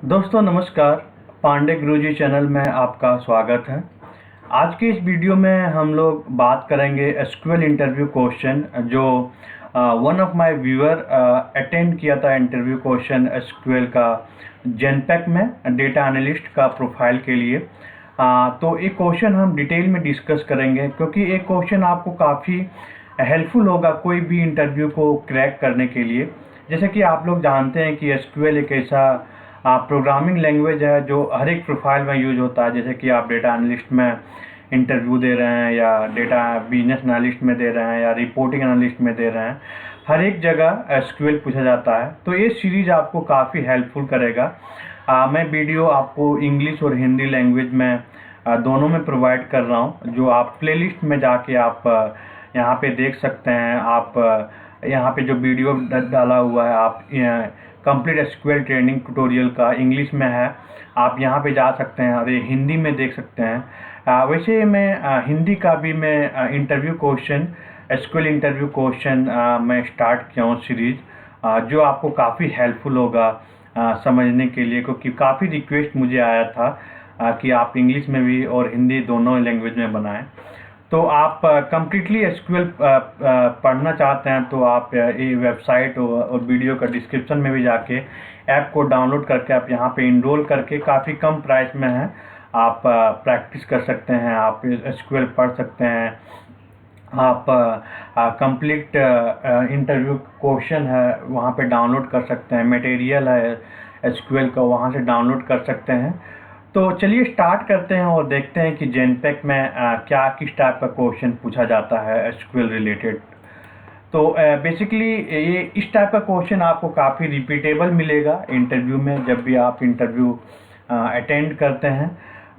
दोस्तों नमस्कार। पांडे गुरुजी चैनल में आपका स्वागत है। आज के इस वीडियो में हम लोग बात करेंगे एसक्यूएल इंटरव्यू क्वेश्चन जो one of my viewer attend किया था इंटरव्यू क्वेश्चन एसक्यूएल का जेनपैक में डेटा एनालिस्ट का प्रोफाइल के लिए। तो एक क्वेश्चन हम डिटेल में डिस्कस करेंगे क्योंकि एक क्वेश्चन आपको काफ़ी हेल्पफुल होगा कोई भी इंटरव्यू को क्रैक करने के लिए। जैसे कि आप लोग जानते हैं कि एसक्यूएल एक ऐसा प्रोग्रामिंग लैंग्वेज है जो हर एक प्रोफाइल में यूज होता है। जैसे कि आप डेटा एनालिस्ट में इंटरव्यू दे रहे हैं या डेटा बिजनेस एनालिस्ट में दे रहे हैं या रिपोर्टिंग एनालिस्ट में दे रहे हैं, हर एक जगह एसक्यूएल पूछा जाता है। तो ये सीरीज आपको काफ़ी हेल्पफुल करेगा। मैं वीडियो आपको इंग्लिश और हिंदी लैंग्वेज में दोनों में प्रोवाइड कर रहा हूँ, जो आप प्लेलिस्ट में जाके आप यहाँ पे देख सकते हैं। आप यहाँ पे जो वीडियो डाला हुआ है, आप कंप्लीट एसक्यूएल ट्रेनिंग ट्यूटोरियल का इंग्लिश में है, आप यहाँ पे जा सकते हैं और ये हिंदी में देख सकते हैं। वैसे मैं हिंदी का भी मैं interview question SQL interview question मैं स्टार्ट किया हूँ सीरीज, जो आपको काफ़ी हेल्पफुल होगा समझने के लिए, क्योंकि काफ़ी रिक्वेस्ट मुझे आया था कि आप इंग्लिश में भी और हिंदी दोनों लैंग्वेज में बनाएं। तो आप कम्प्लीटली एसक्यूएल पढ़ना चाहते हैं तो आप ये वेबसाइट और वीडियो का डिस्क्रिप्शन में भी जाके ऐप को डाउनलोड करके आप यहाँ पे इनरोल करके काफ़ी कम प्राइस में है, आप प्रैक्टिस कर सकते हैं, आप एसक्यूएल पढ़ सकते हैं। आप कंप्लीट इंटरव्यू क्वेश्चन है वहाँ पे डाउनलोड कर सकते हैं, मटेरियल है एसक्यूएल का वहाँ से डाउनलोड कर सकते हैं। तो चलिए स्टार्ट करते हैं और देखते हैं कि जेनपैक में क्या किस टाइप का क्वेश्चन पूछा जाता है एसक्यूएल रिलेटेड। तो बेसिकली ये इस टाइप का क्वेश्चन आपको काफ़ी रिपीटेबल मिलेगा इंटरव्यू में, जब भी आप इंटरव्यू अटेंड करते हैं।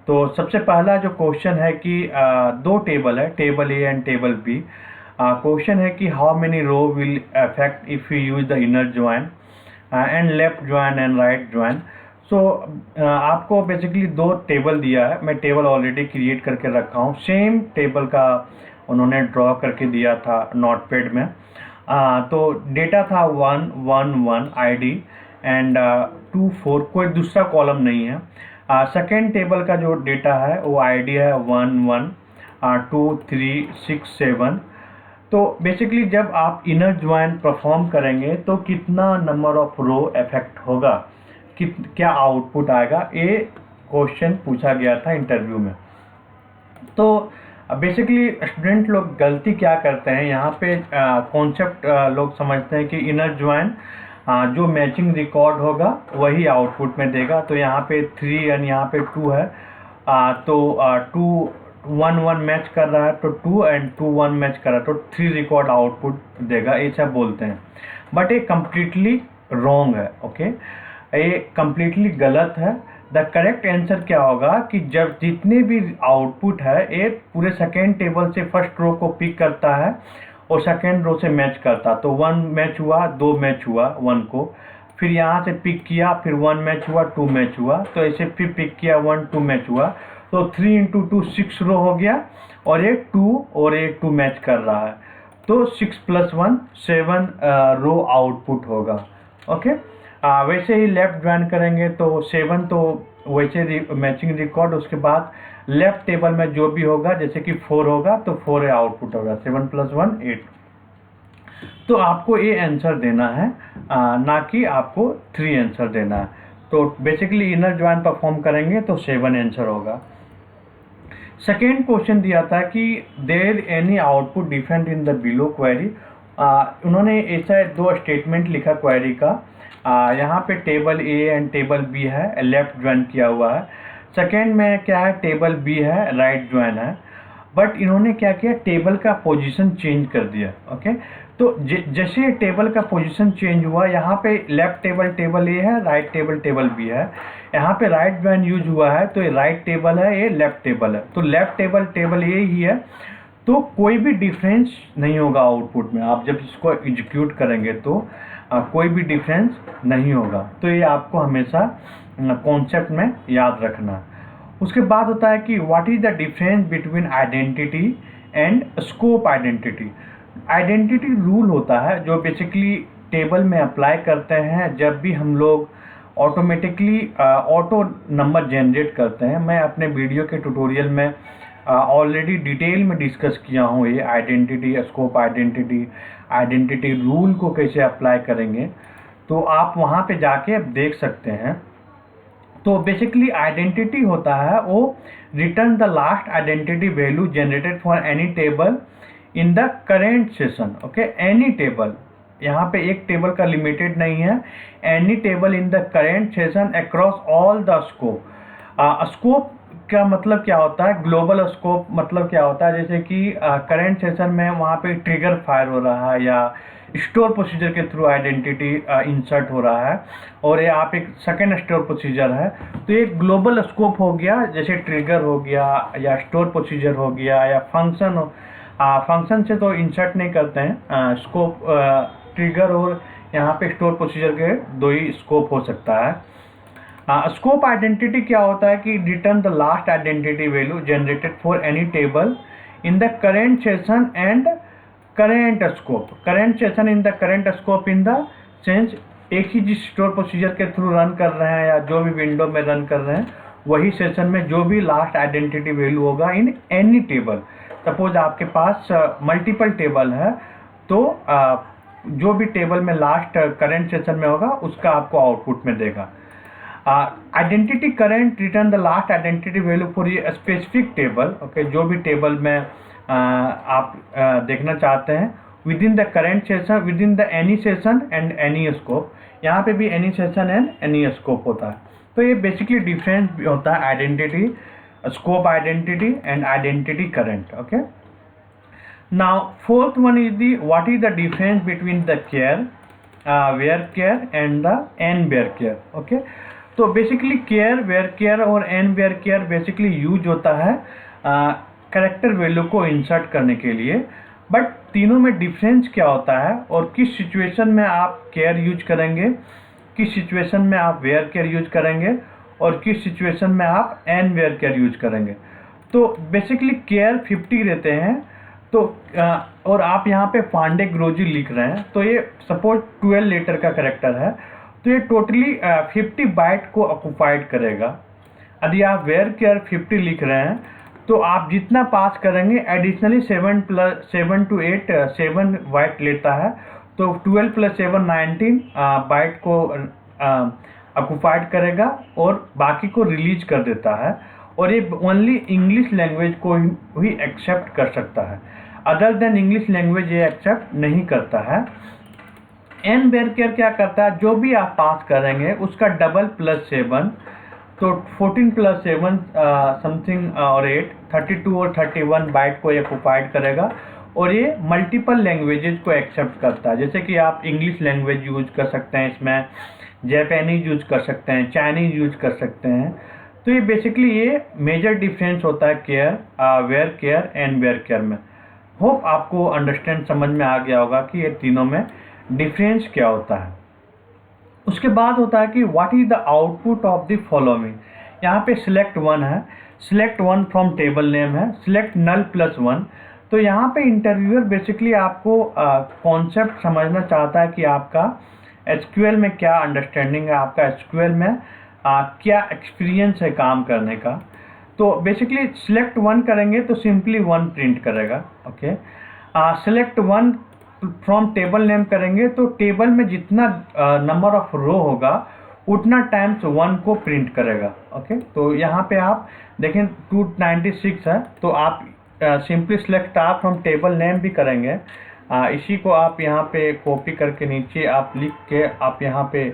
तो सबसे पहला जो क्वेश्चन है कि दो टेबल है, table A and table B. Question है कि how many row will affect if you use the inner join and left join and right join. So आपको बेसिकली दो टेबल दिया है, मैं टेबल ऑलरेडी क्रिएट करके रखा हूँ। सेम टेबल का उन्होंने ड्रॉ करके दिया था नोटपैड में। तो डेटा था 1 1 1 आईडी एंड 2 4, कोई दूसरा कॉलम नहीं है। सेकेंड टेबल का जो डेटा है वो आईडी है 1 1 2 3 6 7। तो बेसिकली जब आप इनर ज्वाइन परफॉर्म करेंगे तो कितना नंबर ऑफ रो इफेक्ट होगा, क्या आउटपुट आएगा, ये क्वेश्चन पूछा गया था इंटरव्यू में। तो बेसिकली स्टूडेंट लोग गलती क्या करते हैं यहाँ पे, कॉन्सेप्ट लोग समझते हैं कि इनर ज्वाइन जो मैचिंग रिकॉर्ड होगा वही आउटपुट में देगा। तो यहाँ पे 3 एंड यहाँ पे 2 है, तो 2 1 1 मैच कर रहा है, तो 2 एंड 2 1 मैच कर रहा है, तो 3 रिकॉर्ड आउटपुट देगा, ऐसा बोलते हैं। बट ये कम्प्लीटली रॉन्ग है। ओके, ये कम्प्लीटली गलत है। द करेक्ट आंसर क्या होगा कि जब जितने भी आउटपुट है ये पूरे सेकेंड टेबल से फर्स्ट रो को पिक करता है और सेकेंड रो से मैच करता। तो 1 मैच हुआ, 2 मैच हुआ 1 को, फिर यहाँ से पिक किया, फिर 1 मैच हुआ, 2 मैच हुआ, तो ऐसे फिर पिक किया 1 2 मैच हुआ, तो 3 इंटू 2 6 रो हो गया और ये 2 और ये 2 मैच कर रहा है, तो 6 + 1 7 रो आउटपुट होगा। ओके, वैसे ही लेफ्ट ज्वाइन करेंगे तो 7 तो वैसे मैचिंग रिकॉर्ड, उसके बाद लेफ्ट टेबल में जो भी होगा, जैसे कि 4 होगा तो 4 आउटपुट होगा, 7 + 1 8। तो आपको ये आंसर देना है, ना कि आपको 3 आंसर देना है। तो बेसिकली इनर ज्वाइन परफॉर्म करेंगे तो 7 आंसर होगा। सेकेंड क्वेश्चन दिया था कि there any output different in the below query. उन्होंने ऐसा 2 स्टेटमेंट लिखा क्वेरी का। यहाँ पे table A and table B है, लेफ्ट ज्वाइन किया हुआ है। सेकेंड में क्या है, टेबल बी है, राइट ज्वाइन है। बट इन्होंने क्या किया, टेबल का पोजीशन चेंज कर दिया। ओके, तो जैसे टेबल का पोजीशन चेंज हुआ, यहाँ पे लेफ्ट टेबल टेबल ए है, राइट टेबल टेबल बी है। यहाँ पे राइट ज्वाइन यूज हुआ है तो ये राइट टेबल है, ये लेफ्ट टेबल है, तो लेफ्ट टेबल टेबल ए ही है, तो कोई भी डिफरेंस नहीं होगा आउटपुट में। आप जब इसको एग्जीक्यूट करेंगे तो कोई भी डिफरेंस नहीं होगा। तो ये आपको हमेशा कॉन्सेप्ट में याद रखना। उसके बाद होता है कि what is the difference between identity and scope identity. Identity rule होता है जो बेसिकली टेबल में अप्लाई करते हैं जब भी हम लोग ऑटोमेटिकली ऑटो नंबर जनरेट करते हैं। मैं अपने वीडियो के ट्यूटोरियल में ऑलरेडी डिटेल में डिस्कस किया हूँ ये identity, scope identity, identity rule को कैसे अप्लाई करेंगे, तो आप वहाँ पे जाके देख सकते हैं। तो बेसिकली आइडेंटिटी होता है वो return the last identity value generated for any table in the current session. Okay, any table, यहाँ पे एक टेबल का लिमिटेड नहीं है, any table in the current session across all the scope. Scope का मतलब क्या होता है, ग्लोबल स्कोप मतलब क्या होता है, जैसे कि करेंट सेशन में वहाँ पे ट्रिगर फायर हो रहा है या स्टोर प्रोसीजर के थ्रू आइडेंटिटी इंसर्ट हो रहा है, और ये आप एक सेकेंड स्टोर प्रोसीजर है, तो ये ग्लोबल स्कोप हो गया, जैसे ट्रिगर हो गया या स्टोर प्रोसीजर हो गया या फंक्शन हो। फंक्शन से तो इंसर्ट नहीं करते हैं, स्कोप ट्रिगर और यहाँ पे स्टोर प्रोसीजर के दो ही स्कोप हो सकता है। स्कोप आइडेंटिटी क्या होता है कि return the last identity value generated for any table in the current session and current scope. Current session in the current scope in the sense एक ही जिस स्टोर प्रोसीजर के थ्रू रन कर रहे हैं या जो भी विंडो में रन कर रहे हैं वही सेशन में जो भी लास्ट आइडेंटिटी वैल्यू होगा इन एनी टेबल। सपोज आपके पास मल्टीपल टेबल है, तो जो भी टेबल में लास्ट करेंट सेशन में होगा उसका आपको आउटपुट में देगा। Identity current return the last identity value for ये स्पेसिफिक टेबल। ओके, जो भी टेबल में आप देखना चाहते हैं with in the current session, with in the any session and any scope. यहाँ पे भी any session and any scope होता है। तो ये बेसिकली डिफरेंस होता है identity, scope identity and identity current. Okay, now fourth one is the what is the difference between the char, varchar and the nvarchar. Okay, तो basically char, varchar और nvarchar basically use होता है character value को insert करने के लिए, but तीनों में डिफरेंस क्या होता है और किस सिचुएशन में आप केयर यूज करेंगे, किस सिचुएशन में आप वेयर केयर यूज करेंगे और किस सिचुएशन में आप एन वेयर केयर यूज करेंगे। तो बेसिकली केयर 50 रहते हैं, तो और आप यहाँ पे पांडे गुरुजी लिख रहे हैं, तो ये सपोज 12 लेटर का कैरेक्टर है, तो ये टोटली 50 बाइट को ऑक्युपाइड करेगा। यदि आप वेयर केयर 50 लिख रहे हैं तो आप जितना पास करेंगे एडिशनली 7 to 8 7 बाइट लेता है, तो 12 + 7 19 बाइट को ऑक्युपाइड करेगा और बाकी को रिलीज कर देता है, और ये ओनली इंग्लिश लैंग्वेज को ही एक्सेप्ट कर सकता है, अदर देन इंग्लिश लैंग्वेज ये एक्सेप्ट नहीं करता है। एन वेयर केयर क्या करता है, जो भी आप पास करेंगे उसका डबल +7, तो 14 + 7 समथिंग और 8 32 और 31 बाइट को ऑक्युपाइड करेगा, और ये मल्टीपल लैंग्वेजेस को एक्सेप्ट करता है। जैसे कि आप इंग्लिश लैंग्वेज यूज कर सकते हैं, इसमें जापानीज यूज कर सकते हैं, चाइनीज यूज कर सकते हैं। तो ये बेसिकली ये मेजर डिफरेंस होता है char, varchar and varchar में। होप आपको अंडरस्टैंड समझ में आ गया होगा कि ये तीनों में डिफरेंस क्या होता है। उसके बाद होता है कि what is the output of the following. यहाँ पे सिलेक्ट 1 है, सिलेक्ट 1 फ्रॉम टेबल नेम है, सिलेक्ट नल +1। तो यहाँ पे इंटरव्यूअर बेसिकली आपको कॉन्सेप्ट समझना चाहता है कि आपका एसक्यूएल में क्या अंडरस्टैंडिंग है, आपका एसक्यूएल में क्या एक्सपीरियंस है काम करने का। तो बेसिकली सिलेक्ट 1 करेंगे तो सिंपली 1 प्रिंट करेगा। Okay, select 1 from table name करेंगे तो टेबल में जितना नंबर ऑफ रो होगा उतना टाइम्स 1 को प्रिंट करेगा। ओके, तो यहाँ पे आप देखें 296 है, तो आप simply select star from table name भी करेंगे। इसी को आप यहाँ पे कॉपी करके नीचे आप लिख के आप यहाँ पे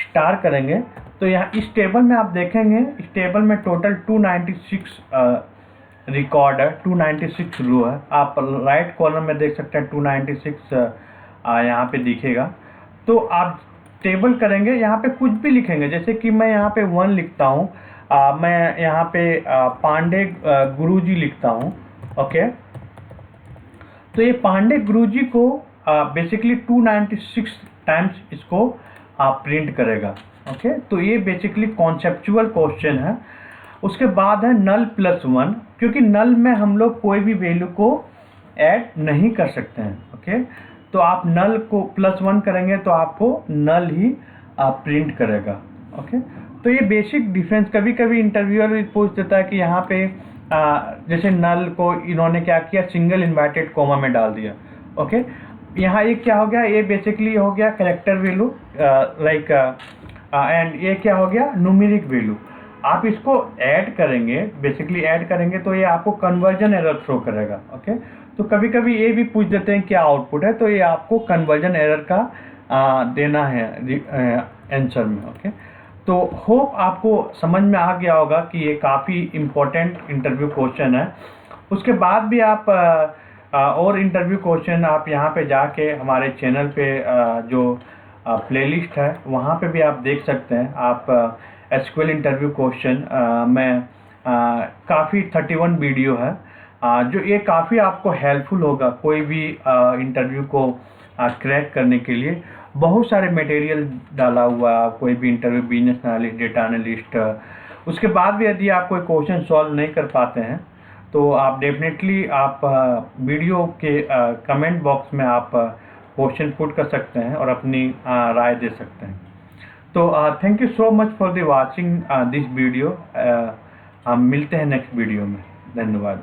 स्टार करेंगे, तो यहाँ इस टेबल में आप देखेंगे, इस टेबल में टोटल 296 रिकॉर्ड है, 296 रो है। आप राइट कॉलम में देख सकते हैं 296 यहाँ पे दिखेगा। तो आप टेबल करेंगे, यहाँ पे कुछ भी लिखेंगे, जैसे कि मैं यहाँ पे 1 लिखता हूँ, मैं यहाँ पे पांडे गुरुजी लिखता हूँ। ओके, तो ये पांडे गुरुजी को बेसिकली 296 टाइम्स इसको प्रिंट करेगा। ओके, तो ये बेसिकली कॉन्सेप्चुअल क्वेश्चन है। उसके बाद है नल +1, क्योंकि नल में हम लोग कोई भी वैल्यू को ऐड नहीं कर सकते हैं। ओके, तो आप नल को +1 करेंगे तो आपको नल ही प्रिंट करेगा। ओके। तो ये बेसिक डिफरेंस, कभी कभी इंटरव्यूअर भी पूछ देता है कि यहाँ पे जैसे नल को इन्होंने क्या किया, सिंगल इन्वर्टेड कोमा में डाल दिया। ओके, यहाँ ये क्या हो गया, ये बेसिकली हो गया कैरेक्टर वैल्यू लाइक, एंड ये क्या हो गया, न्यूमेरिक वैल्यू। आप इसको ऐड करेंगे, बेसिकली ऐड करेंगे तो ये आपको कन्वर्जन एरर थ्रो करेगा। ओके, तो कभी कभी ये भी पूछ देते हैं क्या आउटपुट है, तो ये आपको कन्वर्जन एरर का देना है आंसर में। ओके, तो होप आपको समझ में आ गया होगा कि ये काफ़ी इम्पोर्टेंट इंटरव्यू क्वेश्चन है। उसके बाद भी आप और इंटरव्यू क्वेश्चन आप यहाँ पे जाके हमारे चैनल पे जो प्लेलिस्ट है वहाँ पे भी आप देख सकते हैं। आप एसक्यूएल इंटरव्यू क्वेश्चन में काफ़ी 31 वीडियो है जो ये काफ़ी आपको हेल्पफुल होगा कोई भी इंटरव्यू को क्रैक करने के लिए। बहुत सारे मटेरियल डाला हुआ, कोई भी interview, business analyst, data analyst. उसके बाद भी यदि आप कोई क्वेश्चन सॉल्व नहीं कर पाते हैं तो आप डेफिनेटली आप वीडियो के कमेंट बॉक्स में आप क्वेश्चन पुट कर सकते हैं और अपनी राय दे सकते हैं। तो thank you so much for the watching this video. हम मिलते हैं नेक्स्ट वीडियो में। धन्यवाद।